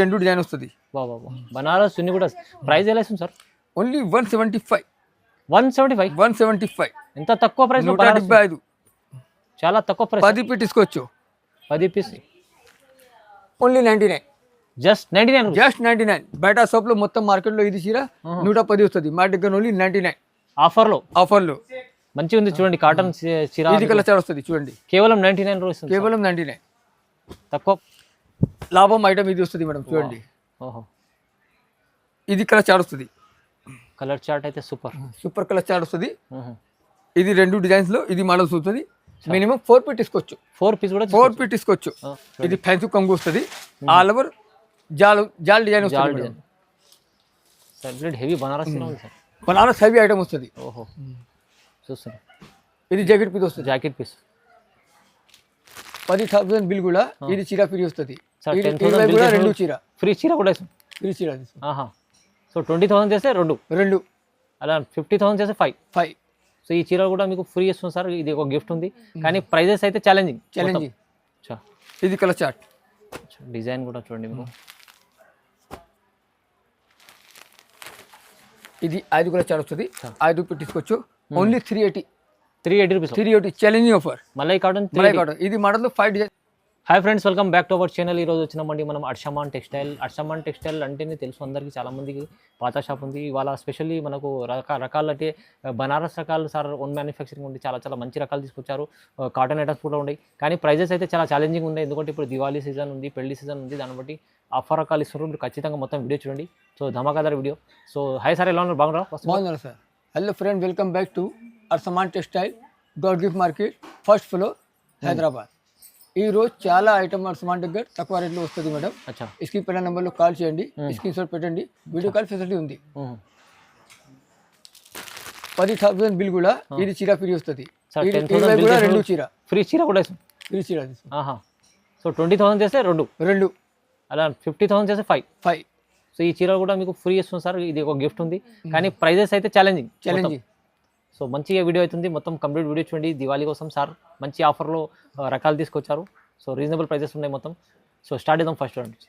రెండు డిజైన్ వస్తుంది. బాబా బనారస్ చున్నీ కూడా ప్రైస్ ఎలా ఇస్తుంది సార్? ఓన్లీ 175. 175. 175. ఎంత తక్కువ ప్రైస్? 175. చాలా తక్కువ ప్రైస్. 10 పీస్ తీసుకోవచ్చు. 10 పీస్ ఓన్లీ 99. జస్ట్ 99. జస్ట్ 99. బయట షాప్ లో మొత్తం మార్కెట్ లో ఇది చీర 110 వస్తుంది, మా దగ్గర ఓన్లీ 99 ఆఫర్లో. మంచిగా ఉంది చూడండి, కాటన్ చీర. ఇది కలర్ చార్ట్ వస్తుంది చూడండి, కేవలం 99 రూపీస్. కేవలం 99. తక్కువ లాభం ఐటమ్ ఇది వస్తుంది మేడం చూడండి. ఓహో, ఇది కలర్ చార్ట్ వస్తుంది. కలర్ చార్ట్ అయితే సూపర్ కలర్ చార్ట్ వస్తుంది. ఇది రెండు డిజైన్స్ లో ఇది మోడల్స్ వస్తుంది. మినిమం 4 పీస్ తీసుకోవచ్చు. 4 పీస్ కూడా 4 పీస్ తీసుకోవచ్చు. ఇది ఫ్యాన్సీ కొంగు వస్తుంది, ఆల్ ఓవర్ జాల్ డిజైన్ వస్తుంది. హెవీ బనారస్ ఉంది సార్. బనారస్ హెవీ ఐటమ్ వస్తుంది. ఓహో, చూస్తాను. ఇది జాకెట్ పీస్ వస్తుంది. జాకెట్ పీస్ 10,000 బిల్ కూడా ఇది చీర ఫ్రీ వస్తుంది. రెండు చీర ఫ్రీ చీర కూడా ఫ్రీ చీర. సో 20,000 చేస్తే రెండు, అలా 50,000 చేస్తే 5. సో ఈ చీర కూడా మీకు ఫ్రీ ఇస్తుంది సార్. ఇది ఒక గిఫ్ట్ ఉంది, కానీ ప్రైజెస్ అయితే ఛాలెంజింగ్. ఇది కలర్ చార్ట్. డిజైన్ కూడా చూడండి మీకు. ఇది 5 కలర్ చార్ట్ వస్తుంది. 5 పీస్ తీసుకోవచ్చు. Only 380 rupees. 380 challenging offer. మలై కాటన్. ఇది model 5 design. Hi friends, welcome back to our channel. ఈరోజు వచ్చినామండి మనం అర్షమాన్ టెక్స్టైల్ అంటేనే తెలుసు అందరికీ, చాలామందికి పాత షాప్ ఉంది. ఇవాళ స్పెషల్లీ మనకు రకాలు అంటే బనారస్ రకాలు సార్ ఓన్ మ్యానుఫ్యాక్చరింగ్ ఉంది. చాలా మంచి రకాలు తీసుకొచ్చారు. కాటన్ ఐటమ్స్ కూడా ఉన్నాయి, కానీ ప్రైజెస్ అయితే చాలా ఛాలెంజింగ్ ఉన్నాయి. ఎందుకంటే ఇప్పుడు దివాళీ సీజన్ ఉంది, పెళ్లి సీజన్ ఉంది, దాన్ని బట్టి ఆఫర్ రకాలు ఇస్తున్నారు. మీరు ఖచ్చితంగా మొత్తం వీడియో చూడండి. సో ధమాకాదార్ వీడియో. సో హాయ్ సార్, ఎలా ఉన్నారు? బాగున్నారు sir. Hello friend, welcome back to Arshaman textile, God gift market, first floor, Hyderabad. ఈ రోజు చాలా ఐటమ్ అర్షమాన్ దగ్గర తక్కువ రేట్లో వస్తుంది మేడం. స్క్రీన్ పైన నెంబర్లో కాల్ చేయండి, స్క్రీన్ షాట్ పెట్టండి. వీడియో కాల్ ఫెసిలిటీ ఉంది. 10,000 బిల్ కూడా ఇది చీర ఫ్రీ వస్తుంది. రెండు చీర ఫ్రీ చీర కూడా ఫ్రీ చీర. సో 20,000 చేస్తే రెండు, అలా 50,000 చేస్తే 5. సో ఈ చీర కూడా మీకు ఫ్రీ ఇస్తుంది సార్. ఇది ఒక గిఫ్ట్ ఉంది, కానీ ప్రైజెస్ అయితే ఛాలెంజింగ్. సో మంచిగా వీడియో అవుతుంది, మొత్తం కంప్లీట్ వీడియో చూడండి. దివాళీ కోసం సార్ మంచి ఆఫర్లో రకాలు తీసుకొచ్చారు. సో రీజనబుల్ ప్రైజెస్ ఉన్నాయి మొత్తం. సో స్టార్ట్ చేద్దాం ఫస్ట్ నుంచి.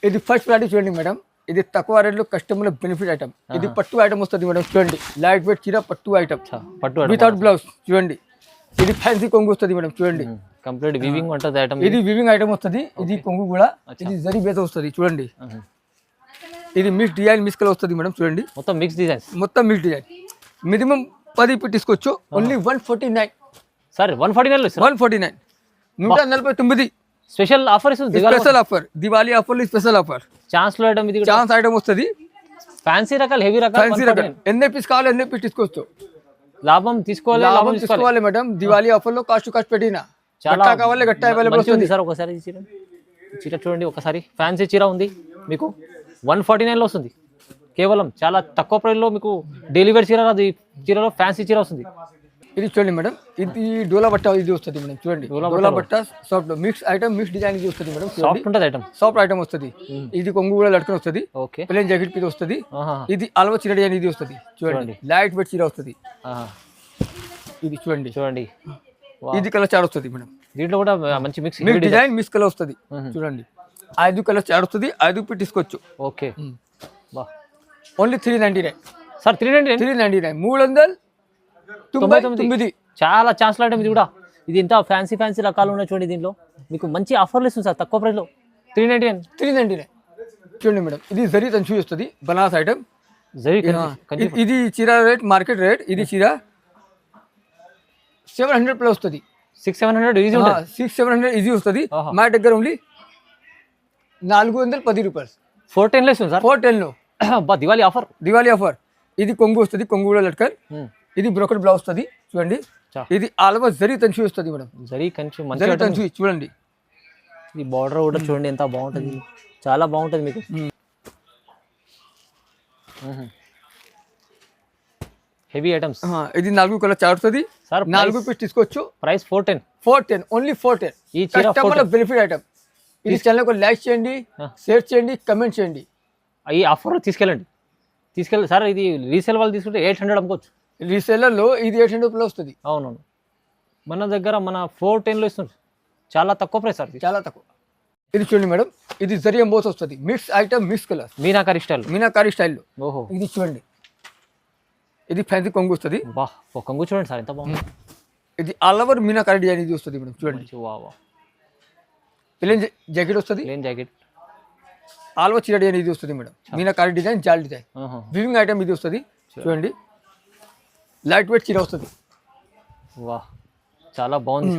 ఇది ఫస్ట్ వెరైటీ చూడండి మేడం. ఇది తక్కువ రేట్లో కస్టమర్ బెనిఫిట్ ఐటమ్. ఇది పట్టు ఐటమ్ వస్తుంది మేడం. చూడండి, లైట్ వెయిట్ చీర పట్టు ఐటమ్, వితౌట్ బ్లౌజ్. చూడండి, ఇది ఫ్యాన్సీ కొంగు వస్తుంది మేడం. చూడండి, కంప్లీట్ వీవింగ్ ఉంటుంది ఐటమ్. ఇది వీవింగ్ ఐటమ్ వస్తుంది. ఇది కొంగు కూడా ఇది జరీ బేస్ వస్తుంది. చూడండి, ఇది మిక్స్ డిజైన్ మిక్స్ కలర్ వస్తుంది మేడం. చూడండి, మొత్తం మిక్స్ డిజైన్. మినిమం 10 పీస్ తీసుకోవచ్చు. Only 149 sir. 149. 149 స్పెషల్ ఆఫర్ ఇస్తుంది. Special offer, Diwali offer, special offer. Chance item, ఇది ఛాన్స్ ఐటమ్ వస్తుంది. ఫ్యాన్సీ రకాలు, హెవీ రకాలు. ఎన్ని పీస్ కావాలి ఎన్ని పీస్ తీసుకోవచ్చు. లాభం తీసుకోవాలి మేడం. దివాళీ ఆఫర్ లో కాస్ట్ పెట్టిన చాలా కావాలి, గట్ట అవైలబుల్ వస్తుంది సార్. ఒకసారి చీర చూడండి ఒకసారి. ఫ్యాన్సీ చీర ఉంది మీకు 149 లో వస్తుంది. కేవలం చాలా తక్కువ ప్రైస్ లో మీకు డెలివరీ చీరలో ఫ్యాన్సీ చీర వస్తుంది. ఇది చూడండి మేడం, ఇది డోలా బట్ట ఇది వస్తుంది మేడం. చూడండి, డోలా బట్ట soft mix item, mix design ఇది వస్తుంది మేడం. సాఫ్ట్ ఉంటుంది ఐటమ్, సాఫ్ట్ ఐటమ్ వస్తుంది. ఇది కొంగు కూడా లట్కన్ వస్తుంది. ప్లేన్ జాకెట్ పీస్ వస్తుంది. ఇది అల్వా చీర డిజైన్ ఇది వస్తుంది. చూడండి, లైట్ వెయిట్ చీర వస్తుంది. ఇది చూడండి, ఇది కలర్ చార్ట్ వస్తుంది మేడం. దీంట్లో కూడా మంచి మిక్స్ డిజైన్ మిక్స్ కలర్ వస్తుంది. చూడండి, 5 కలర్ చార్ట్ వస్తుంది. 5 పీస్ తీసుకోవచ్చు. Okay, only 399 sir. 399 399. చాలా ఛాన్స్ ఐటమ్ ఇది కూడా. ఇది ఇంత ఫ్యాన్సీ రకాలు ఉన్నాయి చూడండి. దీంట్లో మీకు మంచి ఆఫర్లు ఇస్తుంది సార్ తక్కువ ప్రైస్ లో. 399. చూడండి మేడం, ఇది జరీ తంచు వస్తుంది. బనారస్ ఐటమ్. ఇది చీర రేట్ మార్కెట్ రేట్. ఇది చీర 700 ప్లస్ వస్తుంది. 600-700 ఈజీ ఉంటుంది. 600-700 ఈజీ వస్తుంది. మా దగ్గర ఓన్లీ 410 రూపాయలు. 410 లో ఇస్తుంది సార్. 410 లో దివాళీ ఆఫర్. ఇది కొంగు వస్తుంది, కొంగు కూడా లట్కన్. ఇది బ్రోకెట్ బ్లౌజ్ వస్తుంది. చూడండి, ఇది ఆల్ ఓవర్ జరీ తంచు వస్తుంది మేడం. జరీ కంచు చూడండి. ఈ బార్డర్ కూడా చూడండి ఎంత బాగుంటుంది. చాలా బాగుంటుంది మీకు. Heavy items. ఇది 4 కలర్ చార్ట్ వస్తుంది సార్. 4 పీస్ తీసుకోవచ్చు. Price 410 only 410. ఈ చీర బెనిఫిట్ ఐటమ్. ఇది ఛానల్ కు లైక్ చేయండి, షేర్ చేయండి, కమెంట్ చేయండి. ఈ ఆఫర్ తీసుకెళ్ళండి సార్. ఇది రీసేల్ వాళ్ళు తీసుకుంటే 800 అమ్ముకోవచ్చు. రీసేలర్ లో ఇది 800 ప్లస్ వస్తుంది. అవునవును, మన దగ్గర 410 లో ఇస్తుంది. చాలా తక్కువ ప్రైస్ సార్, చాలా తక్కువ. ఇది చూడండి మేడం, ఇది జరీ ఎంబోస్ వస్తుంది, mix item, mix colour, meenakari style. Meenakari స్టైల్లో. ఓహో, ఇది చూడండి, ఇది ఫ్యాన్సీ కొంగు వస్తుంది. బా ఒక కొంగు చూడండి సార్ ఎంత బాగుంది. ఇది ఆల్ ఓవర్ మీనాకారి డిజైన్ ఇది వస్తుంది మేడం. చూడండి, వా వా, ప్లేన్ జాకెట్ వస్తుంది, ప్లేన్ జాకెట్, ఆల్ ఓవర్ చీర డిజైన్ ఇది వస్తుంది మేడం. మీనాకారి డిజైన్, జాల్ డిజైన్, వివింగ్ ఐటమ్ ఇది వస్తుంది. చూడండి, లైట్ వెయిట్ చీర వస్తుంది. వా చాలా బాగుంది.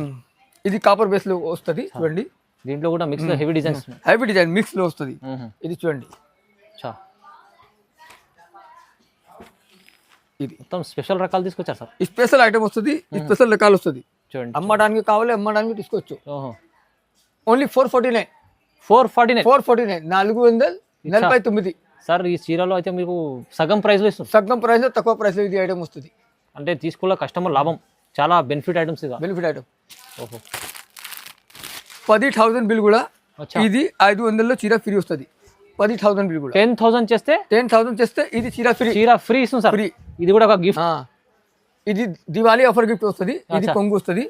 ఇది కాపర్ బేస్ లో వస్తుంది. చూడండి, దీంట్లో కూడా mix heavy designs. Heavy design mix లో వస్తుంది. ఇది చూడండి, ఇది మొత్తం స్పెషల్ రకాలు తీసుకొచ్చారు సార్. ఈ స్పెషల్ ఐటమ్ వస్తుంది, ఈ స్పెషల్ రకాలు వస్తుంది. చూడండి, అమ్మడానికి కావాలి, అమ్మడానికి తీసుకోవచ్చు. Only 449, 449, 449, 449 sir. ఈ చీరలో అయితే మీకు సగం ప్రైస్ లో ఇస్తుంది. సగం ప్రైస్ లో, తక్కువ ప్రైస్ లో ఇది ఐటమ్ వస్తుంది. అంటే తీసుకున్న కస్టమర్ లాభం, చాలా బెనిఫిట్ ఐటమ్స్. Benefit item. ఓహో, 10,000 బిల్ కూడా ఇది 500లో చీర ఫ్రీ వస్తుంది. 10,000 బిల్ కూడా 10,000 చేస్తే, 10,000 చేస్తే ఇది చీర ఫ్రీ. చీర ఫ్రీ ఇస్తుంది సార్. ఫ్రీ. ఇది కూడా ఒక గిఫ్ట్. ఇది దివాళీ ఆఫర్ గిఫ్ట్ వస్తుంది. ఇది కొంగు వస్తుంది.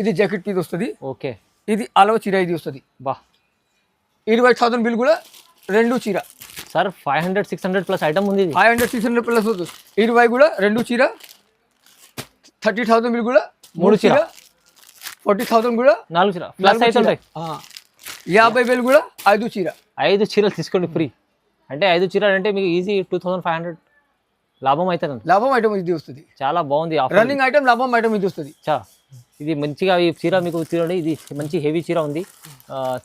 ఇది జాకెట్ పీస్ వస్తుంది. ఓకే, ఇది అలవ చీర ఇది వస్తుంది. బా, 20,000 బిల్ కూడా 2 చీర. సార్ 500, 600 ప్లస్ ఐటమ్ ఉంది. 500, 600 ప్లస్ వస్తుంది. 20 కూడా 2 చీర. 30,000 బిల్ కూడా 3 చీర. 40,000 కూడా 4 చీర ప్లస్ అయితే ఉంటాయి. 50,000 కూడా 5 చీర. 5 చీరలు తీసుకోండి ఫ్రీ. అంటే 5 చీరలు అంటే మీకు ఈజీ 2,500 లాభం అవుతుంది. లాభం ఐటమ్ ఇది వస్తుంది. చాలా బాగుంది. రన్నింగ్ ఐటమ్, లాభం ఐటమ్ ఇది వస్తుంది. ఇది మంచిగా ఈ చీర మీకు చూడండి, ఇది మంచి హెవీ చీర ఉంది.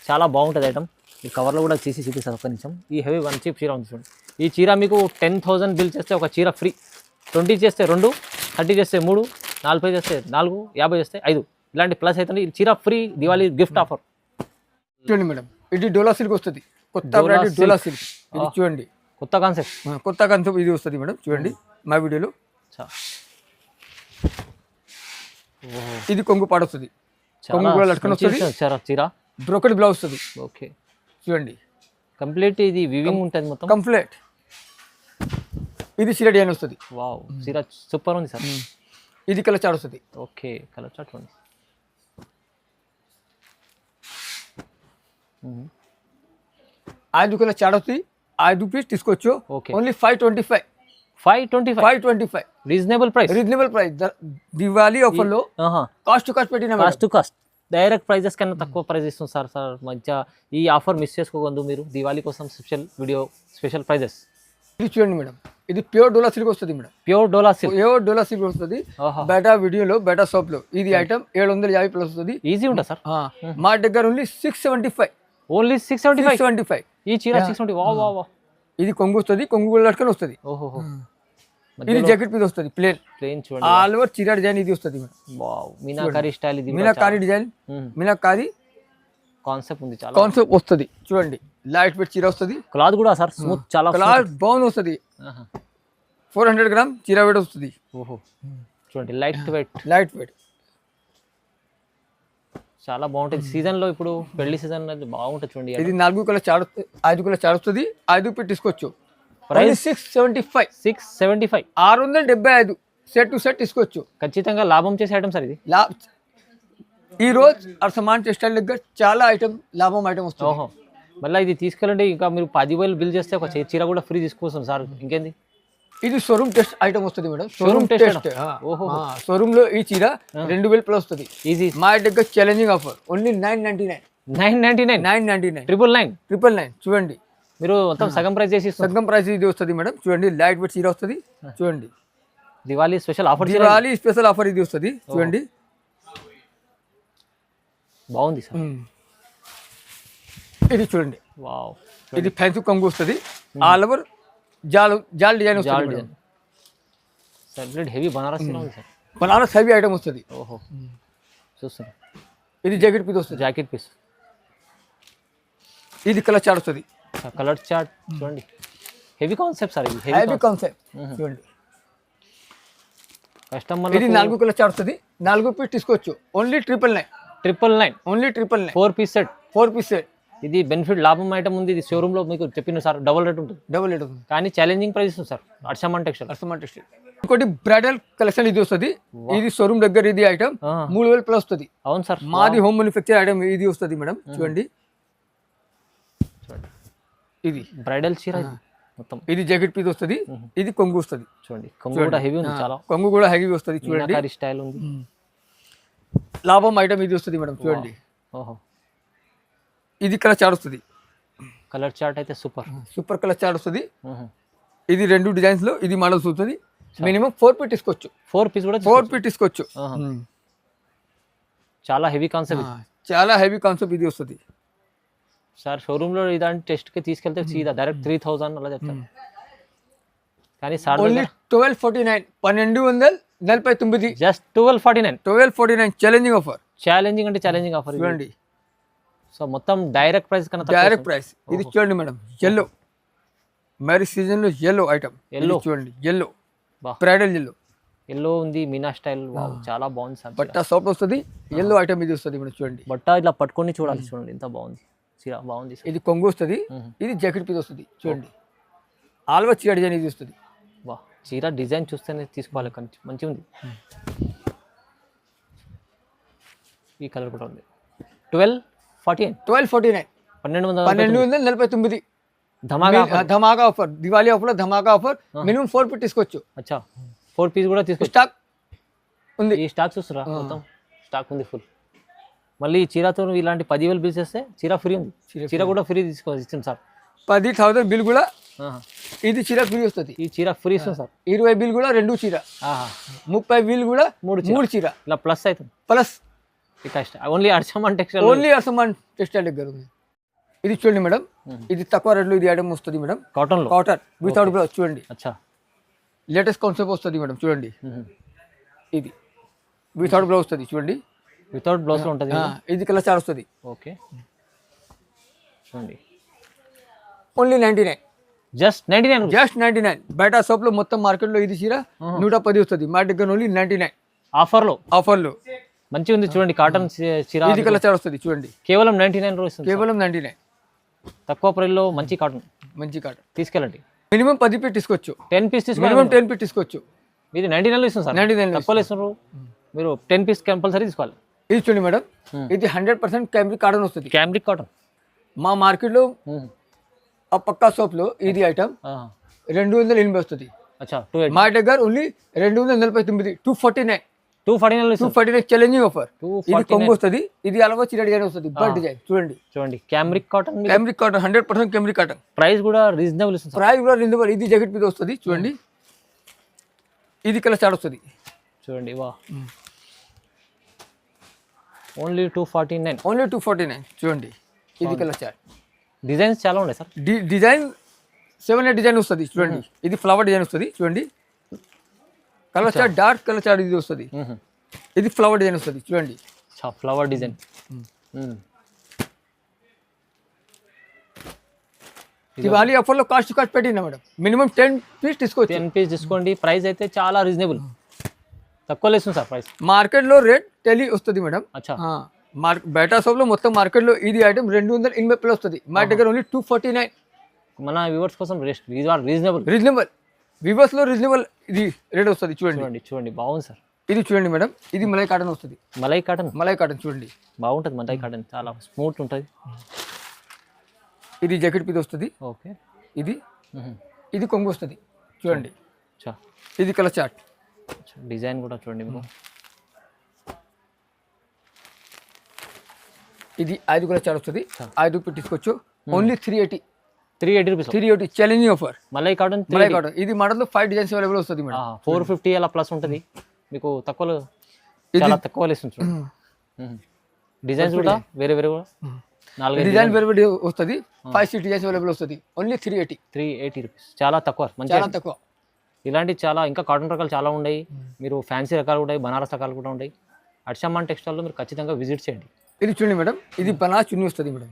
చాలా బాగుంటుంది ఐటమ్. ఈ కవర్లో కూడా తీసి చూపిస్తాను ఒక్క నిమిషం. ఈ హెవీ మంచి చీర ఉంది చూడండి. ఈ చీర మీకు 10,000 బిల్ చేస్తే ఒక చీర ఫ్రీ. 20 చేస్తే 2, 30 చేస్తే 3, 40 చేస్తే 4, 50 చేస్తే 5, ఇలాంటి ప్లస్ అవుతుంది. ఈ చీర ఫ్రీ దివాళీ గిఫ్ట్ ఆఫర్. చూడండి మేడం, ఇది డోలా సిల్క్ వస్తుంది. కొత్త బ్రాండ్ డోలా సిల్క్. ఇది చూడండి, కొత్త కాన్సెప్ట్. కొత్త కాన్సెప్ట్ ఇది వస్తుంది మేడం. చూడండి మా వీడియోలో. ఇది కొంగు పాడు వస్తుంది. కొంగు కూడా లట్కన్ వస్తుంది. చీర బ్రోకెట్ బ్లౌజ్ వస్తుంది. ఓకే, చూడండి, కంప్లీట్ ఇది వివింగ్ ఉంటుంది మొత్తం కంప్లీట్. ఇది చీర డిజైన్ వస్తుంది. వావ్, చీర సూపర్ ఉంది సార్. ఇది కలర్ చాట్ వస్తుంది. ఓకే, కలర్ చాట్ ఉంది. 5 కలర్ చాట్ వస్తుంది. 5 పీస్ తీసుకోవచ్చు. Only 525. 525 reasonable price. Reasonable price. Diwali offer లో కాస్ట్ టు కాస్ట్ పెట్టిన cost to cost direct prices కన్నా తక్కువ ప్రైస్ ఇస్తుంది సార్. మంచిగా ఈ ఆఫర్ మిస్ చేసుకోవద్దు మీరు. దివాళీ కోసం స్పెషల్ వీడియో, స్పెషల్ ప్రైజెస్. ఇది చూడండి మేడం, ఇది ప్యూర్ డోలా సిల్క్ వస్తుంది మేడం. ప్యూర్ డోలా సిల్క్. ప్యూర్ డోలా సిల్క్ వస్తుంది. బేటా వీడియోలో, బేటా షాప్ లో ఇది ఐటమ్ 750 ప్లస్ వస్తుంది. ఈజీ ఉంటుంది సార్. మా దగ్గర ఓన్లీ 675. ఓన్లీ 675. ఈ చీర 670. వా వా వా. ఇది కొంగు వస్తుంది, కొంగు కూడా లట్కన్ వస్తుంది. ఓహో, ఇది జాకెట్ పీస్ వస్తుంది. ప్లేన్ చూడండి, ఆల్ ఓవర్ చీర డిజైన్ ఇది వస్తుంది మేడం. Wow, meenakari style. ఇది మీనాకారి డిజైన్, మీనాకారి కాన్సెప్ట్ ఉంది. చాలా కాన్సెప్ట్ వస్తుంది. చూడండి, లైట్ వెయిట్ చీర వస్తుంది. క్లాత్ కూడా సార్ స్మూత్, చాలా క్లాత్ బాగుంది వస్తుంది. 400 గ్రామ్ చీర వెయిట్ వస్తుంది. ఓహో, చూడండి, లైట్ వెయిట్. లైట్ వెయిట్ చాలా బాగుంటుంది. సీజన్ లో ఇప్పుడు పెళ్లి సీజన్ బాగుంటుంది చూడండి. ఇది 4 కలర్ చాడు, 5 కలర్ చాడు వస్తుంది. 5 పీస్ తీసుకోవచ్చు. ప్రైస్ 675. 675. 675 సెట్ టు సెట్ తీసుకోవచ్చు. ఖచ్చితంగా లాభం చేసే ఐటమ్ సార్ ఇది. ఈ రోజు అర్సమాన్ టెక్స్టైల్ దగ్గర చాలా ఐటమ్ లాభం ఐటమ్ వస్తుంది. ఓహో, మళ్ళీ ఇది తీసుకెళ్ళండి. ఇంకా మీరు 10,000 బిల్ చేస్తే ఒక చీర కూడా ఫ్రీ తీసుకొస్తుంది సార్. ఇంకేంది, ఇది షోరూమ్ టెస్ట్ ఐటమ్ వస్తుంది మేడం. Showroom test. ఓహో, షోరూమ్ లో ఈ చీర 2,000 ప్లస్ వస్తుంది. ఈజీ. మా దగ్గర ఛాలెంజింగ్ ఆఫర్ ఓన్లీ 999. 999. 999. చూడండి, మీరు మొత్తం సగం ప్రైస్ చేసి సగం ప్రైస్ ఇది వస్తుంది మేడం. చూడండి, లైట్ వెయిట్ చీర వస్తుంది. చూడండి, Diwali special offer. Diwali special offer ఇది వస్తుంది. చూడండి, బాగుంది సార్. ఇది చూడండి, వావ్, ఇది ఫ్యాన్సీ కొంగు వస్తుంది. ఆల్ ఓవర్ జాల్ డిజైన్ వస్తుంది. సెపరేట్ హెవీ బనారస్ ఉంది సార్. బనారస్ హెవీ ఐటమ్ వస్తుంది. ఓహో, చూస్తున్నా. ఇది జాకెట్ పీస్ వస్తుంది. Jacket piece. ఇది కలర్ చాట్ వస్తుంది. కలర్ చాట్ చూడండి, హెవీ కాన్సెప్ట్ సార్. ఇది హెవీ కాన్సెప్ట్. చూడండి, కస్టమర్. ఇది 4 కలర్ చాట్ వస్తుంది. 4 పీస్ తీసుకోవచ్చు. Only 999. Only 999. 4 piece set. 4 piece set. ఇది బెనిఫిట్ లాభం ఐటమ్ ఉంది. ఇది షోరూమ్ లో మీకు చెప్పిన సార్ డబుల్ రేట్ ఉంటుంది. డబుల్ రేట్ ఉంటుంది, కానీ ఛాలెంజింగ్ ప్రైస్ ఉంది sir. Arsaman textile. Arsaman textile. ఇంకోటి బ్రైడల్ కలెక్షన్ ఇది వస్తుంది. ఇది షోరూమ్ దగ్గర ఇది ఐటమ్ 3,000 ప్లస్ వస్తుంది. అవును సార్, మాది హోమ్ మ్యానుఫ్యాక్చర్ ఐటమ్ ఇది వస్తుంది మేడం. చూడండి, ఇది బ్రైడల్ చీర ఇది మొత్తం. ఇది జాకెట్ పీస్ వస్తుంది, ఇది కొంగు వస్తుంది. చూడండి కొంగు కూడా హెవీ ఉంది, చాలా కొంగు కూడా హెవీ వస్తుంది. చూడండి మీనాకారి స్టైల్ ఉంది. లాభం ఐటమ్ ఇది వస్తుంది మేడం. చూడండి ఓహో, ఇది కలర్ చార్ట్ వస్తుంది. కలర్ చార్ట్ అయితే సూపర్. సూపర్ కలర్ చార్ట్ వస్తుంది. ఇది 2 డిజైన్స్ లో ఇది మోడల్స్ వస్తుంది. మినిమం 4 ఫీట్ తీసుకోవచ్చు. 4 పీస్ కూడా 4 ఫీట్ తీసుకోవచ్చు. చాలా హెవీ కాన్సెప్ట్, చాలా హెవీ కాన్సెప్ట్ ఇది వస్తుంది సార్. షోరూమ్ లో ఇలాంటి టెస్ట్ కి తీసుకెళ్తే సీదా డైరెక్ట్ 3000 అలా చెప్తారు. కానీ sir only 1249, 1249. Just 1249. 1249 challenging offer. Challenging అంటే ఛాలెంజింగ్ ఆఫర్ చూడండి. సో మొత్తం డైరెక్ట్ ప్రైస్ కన్నా డైరెక్ట్ ప్రైస్. ఇది చూడండి మేడం, ఎల్లో మ్యారేజ్ సీజన్ లో ఎల్లో ఐటమ్. ఎల్లో చూడండి, ఎల్లో బ్రైడల్ ఎల్లో. ఎల్లో ఉంది, మీనా స్టైల్. చాలా బాగుంది సార్. బట్ట సాఫ్ట్ వస్తుంది, ఎల్లో ఐటమ్ ఇది వస్తుంది మేడం. చూడండి బట్ట ఇట్లా పట్టుకొని చూడాలి, చూడండి ఎంత బాగుంది చీర. బాగుంది. ఇది కొంగు వస్తుంది, ఇది జాకెట్ పీస్ వస్తుంది. చూడండి ఆల్వా చీర డిజైన్ ఇది వస్తుంది. వా, చీర డిజైన్ చూస్తేనే తీసుకోవాలి, మంచిగా ఉంది. ఈ కలర్ కూడా ఉంది. 1249. 1249. ధమాకా ఆఫర్, దివాళీ ఆఫర్ లో ధమాకా ఆఫర్. మినిమం 4 ఫీట్ తీసుకోవచ్చు. అచ్చా, 4 పీస్ కూడా తీసుకోవచ్చు. స్టాక్ ఉంది. ఈ స్టాక్ చూస్తురా, మొత్తం స్టాక్ ఉంది ఫుల్. మళ్ళీ ఈ చీరతో ఇలాంటి 10,000 బిల్ చేస్తే చీర ఫ్రీ ఉంది. చీర కూడా ఫ్రీ ఇచ్చింది సార్. 10,000 బిల్ కూడా ఇది చీర ఫ్రీ వస్తుంది. ఈ చీర ఫ్రీ ఇస్తుంది సార్. 20 బిల్ కూడా 2 చీర. 30 బిల్ కూడా 3 చీర. ఇలా ప్లస్ అవుతుంది. Plus only Arsaman textile. Only Arsaman textile దగ్గర ఉంది. ఇది చూడండి మేడం, ఇది తక్కువ రేట్లో ఇది ఐటమ్ వస్తుంది మేడం. Cotton without blouse. చూడండి అచ్చా, లేటెస్ట్ కాన్సెప్ట్ వస్తుంది మేడం. చూడండి ఇది వితౌట్ బ్లౌజ్ వస్తుంది. చూడండి వితౌట్ బ్లౌజ్ లో ఉంటుంది. ఇది కలర్ చార్ట్ వస్తుంది. ఓకే, చూడండి ఓన్లీ 99. జస్ట్ 99. బయట షాప్ లో మొత్తం మార్కెట్ లో ఇది చీర 110 వస్తుంది. మా దగ్గర ఓన్లీ 99 ఆఫర్ లో మంచిగా ఉంది. చూడండి కాటన్ చీర, ఇది కలర్ చార్ట్ వస్తుంది. చూడండి కేవలం 99 రూపీస్. కేవలం 99. తక్కువ ప్రైస్ లో మంచి కాటన్ తీసుకెళ్ళండి. మినిమం 10 ఫీట్ తీసుకోవచ్చు. 10 పీస్ తీసుకోవాలి. మినిమం 10 ఫీట్ తీసుకోవచ్చు. ఇది 99 ఇస్తుంది సార్. 99 తక్కువ ఇస్తున్నారు. మీరు 10 పీస్ కంపల్సరీ తీసుకోవాలి. ఇది చూడండి మేడం, ఇది 100% క్యామ్రిక్ కాటన్ వస్తుంది. క్యామ్రిక్ కాటన్ మా మార్కెట్ లో ఆ పక్కా షాప్ లో ఇది ఐటమ్ 280 వస్తుంది. మా దగ్గర ఓన్లీ 249. 249 challenging offer. ఇది కొంగు వస్తుంది, ఇది అలవా చీర డిజైన్ వస్తుంది. Bird design. చూడండి cambric cotton. 100% cambric cotton. Price కూడా రీజనబుల్ ఇస్తుంది. ఇది జాకెట్ మీద వస్తుంది. చూడండి ఇది కలర్ చార్ట్ వస్తుంది. చూడండి వా, ఓన్లీ 249. చూడండి ఇది కలర్ చార్ట్. డిజైన్స్ చాలా ఉన్నాయి సార్. డిజైన్ 7-8 డిజైన్ వస్తుంది. చూడండి ఇది ఫ్లవర్ డిజైన్ వస్తుంది. చూడండి colour chart, dark colour chart ఇది వస్తుంది. ఇది ఫ్లవర్ డిజైన్ వస్తుంది. చూడండి ఫ్లవర్ డిజైన్. దివాళీ ఆఫర్ లో కాస్ట్ పెట్టినా మేడం. మినిమం 10 పీస్ తీసుకోవచ్చు. 10 పీస్ తీసుకోండి. ప్రైస్ అయితే చాలా రీజనబుల్, తక్కువ లేదు సార్ ప్రైస్. మార్కెట్ లో రేట్ టెలి వస్తుంది మేడం. అచ్చా, బయట షాప్ లో మొత్తం మార్కెట్ లో ఇది ఐటమ్ 280 ప్లస్ వస్తుంది. మా దగ్గర ఓన్లీ 249. మన వ్యూవర్స్ కోసం రీజనబుల్ వివర్స్ లో రీజనబుల్ ఇది రేట్ వస్తుంది. చూడండి బాగుంది సార్. ఇది చూడండి మేడం, ఇది మలై కాటన్ వస్తుంది. మలై కాటన్ చూడండి బాగుంటుంది. మలై కాటన్ చాలా స్మూత్ ఉంటుంది. ఇది జాకెట్ పీస్ వస్తుంది. ఓకే, ఇది కొంగు వస్తుంది. చూడండి ఇది కలర్ చార్ట్. డిజైన్ కూడా చూడండి. ఇది 5 కలర్ చార్ట్ వస్తుంది. 5 ఫీట్ తీసుకోవచ్చు. Only 380 rupees. 380 challenging offer. మలై కాటన్. ఇది మోడల్ లో 5 డిజైన్స్ అవైలబుల్ వస్తుంది మేడం. 450 అలా ప్లస్ ఉంటుంది మీకు. తక్కువలో చాలా తక్కువ ఇస్తుంది. డిజైన్స్ కూడా వేరే కూడా 4 డిజైన్ వేరే వస్తుంది. 5-6 డిజైన్స్ అవైలబుల్ వస్తుంది. Only 380 rupees. చాలా తక్కువ. ఇలాంటి చాలా ఇంకా కాటన్ రకాలు చాలా ఉన్నాయి. మీరు ఫ్యాన్సీ రకాలు కూడా, బనారస్ రకాలు కూడా ఉన్నాయి. అర్షమాన్ టెక్స్టైల్లో మీరు ఖచ్చితంగా విజిట్ చేయండి. ఇది చూడండి మేడం, ఇది బనారస్ చున్నీ వస్తుంది మేడం.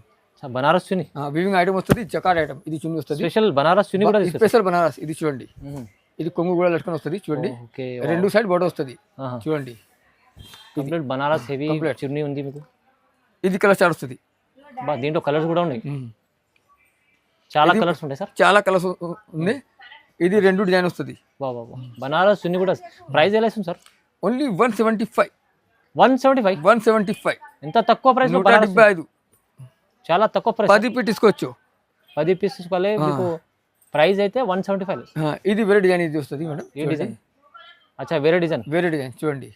బనారస్ చున్నీ వివింగ్ ఐటమ్ వస్తుంది. Jacquard item. ఇది చున్నీ వస్తుంది. స్పెషల్ బనారస్ చున్నీ కూడా స్పెషల్ బనారస్. ఇది చూడండి, ఇది కొంగు కూడా లట్టుకొని వస్తుంది. చూడండి 2 సైడ్ బోర్డర్ వస్తుంది. చూడండి కంప్లీట్ బనారస్ హెవీ చున్నీ ఉంది మీకు. ఇది కలర్ చార్ట్ వస్తుంది. దీంట్లో కలర్స్ కూడా ఉన్నాయి. చాలా కలర్స్ ఉంటాయి సార్. చాలా కలర్స్ ఉంది. ఇది 2 డిజైన్ వస్తుంది. బనారస్ చున్నీ కూడా. ప్రైస్ ఎలా ఇస్తుంది సార్? ఓన్లీ 175. 175. ఎంత తక్కువ ప్రైస్. 175. చాలా తక్కువ ప్రైస్. 10 ఫీట్ తీసుకోవచ్చు. 10 పీసెస్ వల్లే మీకు ప్రైస్ అయితే 175. ఇది వేరే డిజైన్ ఇది వస్తుంది మేడం. ఏ డిజైన్? అచ్చా వేరే డిజైన్. వేరే డిజైన్ చూడండి.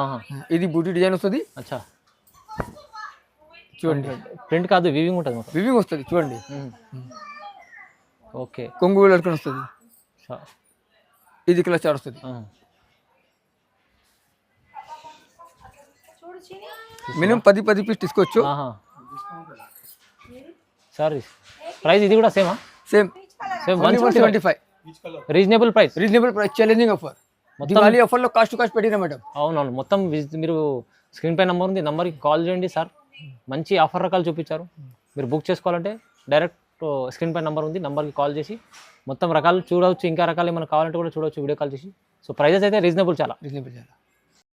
ఆహా, ఇది బూటీ డిజైన్ వస్తుంది. అచ్చా చూడండి, ప్రింట్ కాదు వివింగ్ ఉంటుంది మొత్తం. వివింగ్ వస్తుంది చూడండి. ఓకే, కొంగు వేలుకొని వస్తుంది. ఇది క్లచ్ వస్తుంది. మినిమం 10 పీస్ తీసుకోవచ్చు. సారీ, ప్రైస్ ఇది కూడా సేమా? Same same 175. Reasonable price. Reasonable price, challenging offer. Diwali ఆఫర్లో కాస్ట్ టు కాస్ట్ పెట్టినా మేడం. అవునవును, మొత్తం మీరు స్క్రీన్ పై నెంబర్ ఉంది, నెంబర్కి కాల్ చేయండి సార్. మంచి ఆఫర్ రకాలు చూపించారు. మీరు బుక్ చేసుకోవాలంటే డైరెక్ట్ స్క్రీన్ పై నెంబర్ ఉంది, నెంబర్కి కాల్ చేసి మొత్తం రకాలు చూడవచ్చు. ఇంకా రకాలు ఏమైనా కావాలంటే కూడా చూడవచ్చు వీడియో కాల్ చేసి. సో ప్రైజెస్ అయితే రీజనబుల్, చాలా రీజనబుల్ చాలా.